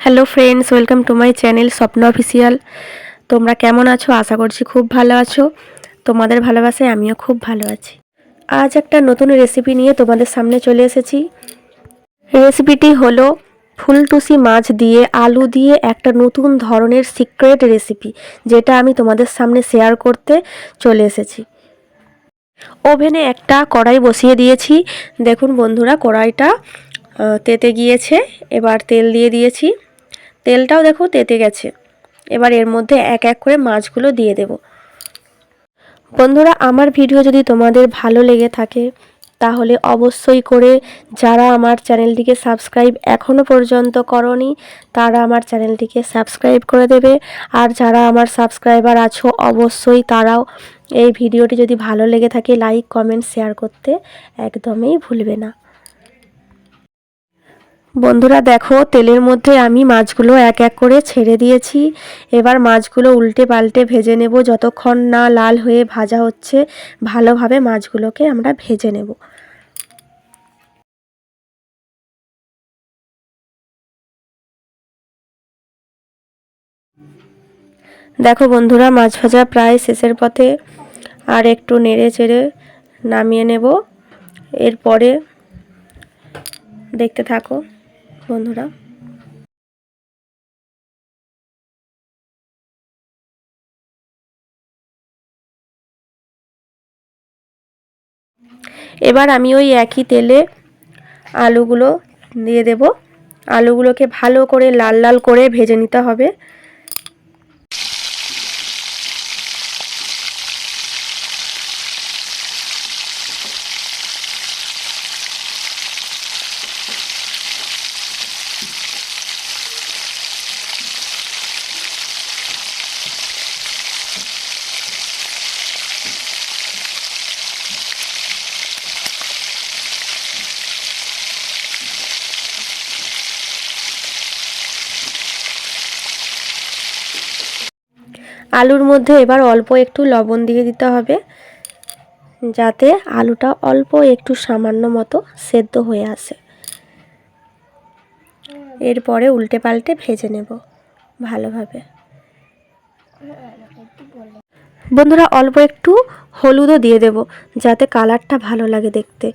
Hello friends, welcome to my channel স্বপ্ন official. তোমরা কেমন আছো? আশা করছি খুব ভালো আছো। তোমাদের ভালোবাসায় আমিও খুব ভালো আছি। আজ একটা নতুন রেসিপি নিয়ে তোমাদের সামনে চলে এসেছি। রেসিপিটি হলো ফুলটুসি মাছ দিয়ে আলু দিয়ে একটা নতুন ধরনের সিক্রেট রেসিপি, যেটা আমি তোমাদের সামনে শেয়ার করতে চলে এসেছি। ওভেনে একটা কড়াই বসিয়ে দিয়েছি। দেখুন বন্ধুরা, কড়াইটা তেতে গিয়েছে। এবার তেল দিয়ে দিয়েছি। তেলটাও দেখো তেতে গেছে। এবার এর মধ্যে এক এক করে মাছগুলো দিয়ে দেব। বন্ধুরা, আমার ভিডিও যদি তোমাদের ভালো লেগে থাকে তাহলে অবশ্যই করে, যারা আমার চ্যানেলটিকে সাবস্ক্রাইব এখনও পর্যন্ত করনি তারা আমার চ্যানেলটিকে সাবস্ক্রাইব করে দেবে। আর যারা আমার সাবস্ক্রাইবার আছো অবশ্যই তারাও এই ভিডিওটি যদি ভালো লেগে থাকে লাইক কমেন্ট শেয়ার করতে একদমই ভুলবে না। বন্ধুরা দেখো, তেলের মধ্যে আমি মাছগুলো এক এক করে ছেড়ে দিয়েছি। এবার মাছগুলো উল্টে পাল্টে ভেজে নেব। যতক্ষণ না লাল হয়ে ভাজা হচ্ছে ভালোভাবে মাছগুলোকে আমরা ভেজে নেব। দেখো বন্ধুরা, মাছ ভাজা প্রায় শেষের পথে। আর একটু নেড়ে চেড়ে নামিয়ে নেব। এরপরে দেখতে থাকো বন্ধুরা। এবার আমি ওই একই তেলে আলুগুলো দিয়ে দেব। আলুগুলোকে ভালো করে লাল লাল করে ভেজে নিতে হবে। আলুর মধ্যে এবার অল্প একটু লবণ দিয়ে দিতে হবে, যাতে আলুটা অল্প একটু সামান্য মতো সেদ্ধ হয়ে আসে। এরপরে উল্টে পাল্টে ভেজে নেব ভালোভাবে। বন্ধুরা, অল্প একটু হলুদও দিয়ে দেব, যাতে কালারটা ভালো লাগে দেখতে।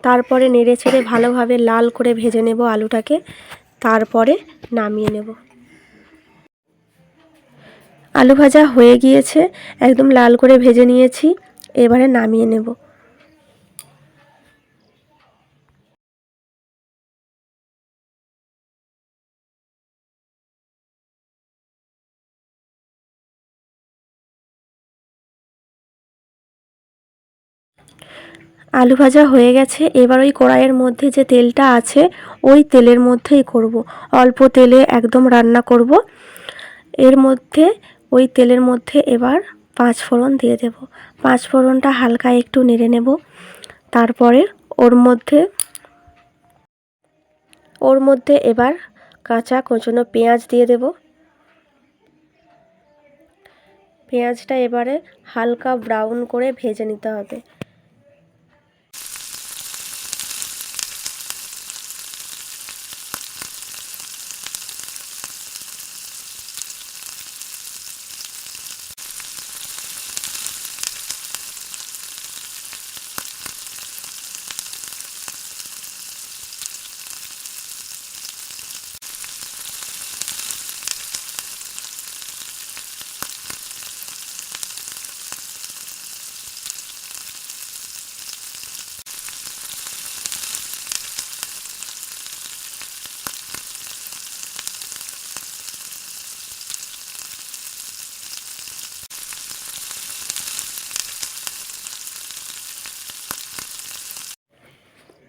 তারপরে নেড়ে ছেড়ে ভালোভাবে লাল করে ভেজে নেব আলুটাকে। তারপরে নামিয়ে নেব। আলু ভাজা হয়ে গিয়েছে, একদম লাল করে ভেজে নিয়েছি। এবারে নামিয়ে নেব। আলু ভাজা হয়ে গেছে। এবার ওই কড়াইয়ের মধ্যে যে তেলটা আছে ওই তেলের মধ্যেই করব। অল্প তেলে একদম রান্না করব। এর মধ্যে ওই তেলের মধ্যে এবার 5 ফোড়ন দিয়ে দেব। 5 ফোড়নটা হালকা একটু নেড়ে নেব। তারপরে ওর মধ্যে এবার কাঁচা কোঁচানো পেঁয়াজ দিয়ে দেব। পেঁয়াজটা এবারে হালকা ব্রাউন করে ভেজে নিতে হবে।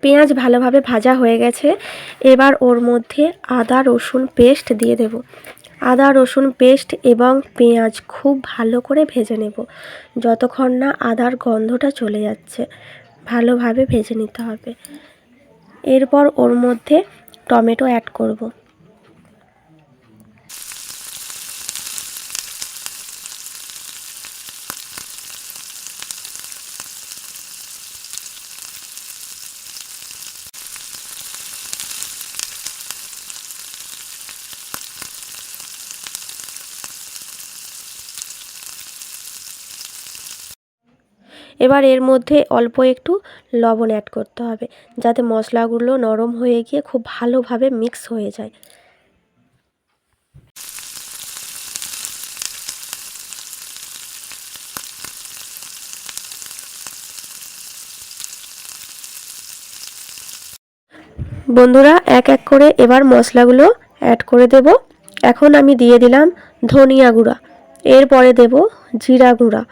পেঁয়াজ ভালোভাবে ভাজা হয়ে গেছে। এবার ওর মধ্যে আদা রসুন পেস্ট দিয়ে দেব। আদা রসুন পেস্ট এবং পেঁয়াজ খুব ভালো করে ভেজে নেব, যতক্ষণ না আদার গন্ধটা চলে যাচ্ছে ভালোভাবে ভেজে নিতে হবে। এরপর ওর মধ্যে টমেটো অ্যাড করব। এবার এর মধ্যে অল্প একটু লবণ অ্যাড করতে হবে, যাতে মশলাগুলো নরম হয়ে গিয়ে খুব ভালোভাবে মিক্স হয়ে যায়। বন্ধুরা এক এক করে এবার মশলাগুলো অ্যাড করে দেব। এখন আমি দিয়ে দিলাম ধনিয়া গুঁড়া, এরপরে দেব জিরা গুঁড়া,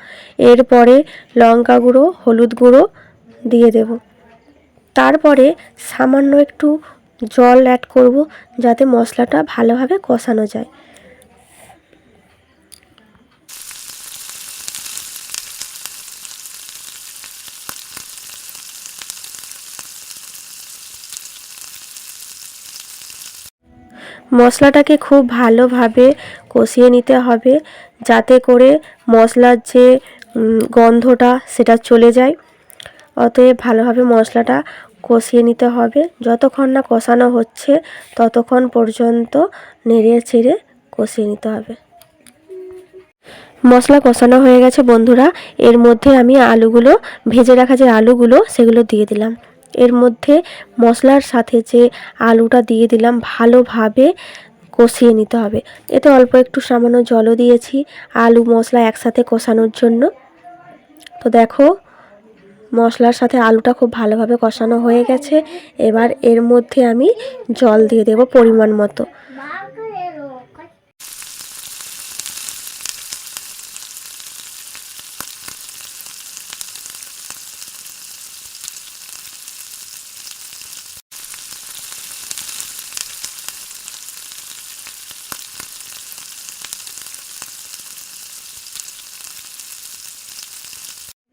এরপরে লঙ্কা গুঁড়ো, হলুদ গুঁড়ো দিয়ে দেব। তারপরে সামান্য একটু জল অ্যাড করব, যাতে মশলাটা ভালোভাবে কষানো যায়। মশলাটাকে খুব ভালোভাবে কষিয়ে নিতে হবে, যাতে করে মশলার যে গন্ধটা সেটা চলে যায়। অতএব ভালোভাবে মশলাটা কষিয়ে নিতে হবে। যতক্ষণ না কষানো হচ্ছে ততক্ষণ পর্যন্ত নেড়ে চেড়ে কষিয়ে নিতে হবে। মশলা কষানো হয়ে গেছে বন্ধুরা, এর মধ্যে আমি আলুগুলো, ভেজে রাখা যে আলুগুলো সেগুলো দিয়ে দিলাম। এর মধ্যে মশলার সাথে যে আলুটা দিয়ে দিলাম ভালোভাবে কষিয়ে নিতে হবে। এতে অল্প একটু সামান্য জলও দিয়েছি আলু মশলা একসাথে কষানোর জন্য। তো দেখো মশলার সাথে আলুটা খুব ভালোভাবে কষানো হয়ে গেছে। এবার এর মধ্যে আমি জল দিয়ে দেব পরিমাণ মতো।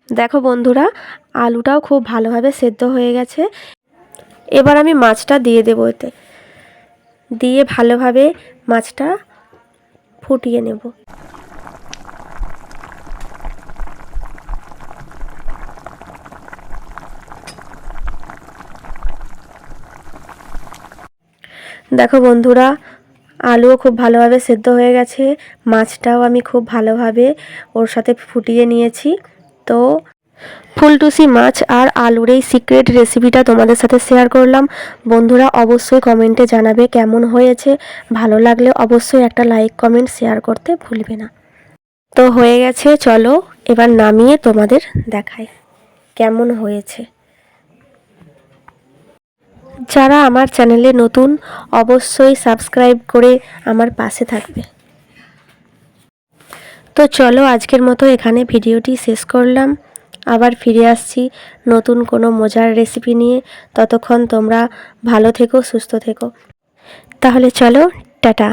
দেখো বন্ধুরা আলুটাও খুব ভালোভাবে সেদ্ধ হয়ে গেছে। এবার আমি মাছটা দিয়ে দেবো, এতে দিয়ে ভালোভাবে মাছটা ফুটিয়ে নেব। দেখো বন্ধুরা আলুও খুব ভালোভাবে সেদ্ধ হয়ে গেছে, মাছটাও আমি খুব ভালোভাবে ওর সাথে ফুটিয়ে নিয়েছি। তো ফুলটুসি মাছ আর আলুর এই সিক্রেট রেসিপিটা তোমাদের সাথে শেয়ার করলাম। বন্ধুরা অবশ্যই কমেন্টে জানাবে কেমন হয়েছে। ভালো লাগলে অবশ্যই একটা লাইক কমেন্ট শেয়ার করতে ভুলবে না। তো হয়ে গেছে, চলো এবার নামিয়ে তোমাদের দেখাই কেমন হয়েছে। যারা আমার চ্যানেলে নতুন অবশ্যই সাবস্ক্রাইব করে আমার পাশে থাকবে। তো চলো আজকের মতো এখানে ভিডিওটি শেষ করলাম। আবার ফিরে আসছি নতুন কোনো মজার রেসিপি নিয়ে। ততক্ষণ তোমরা ভালো থেকো, সুস্থ থেকো। তাহলে চলো, টাটা।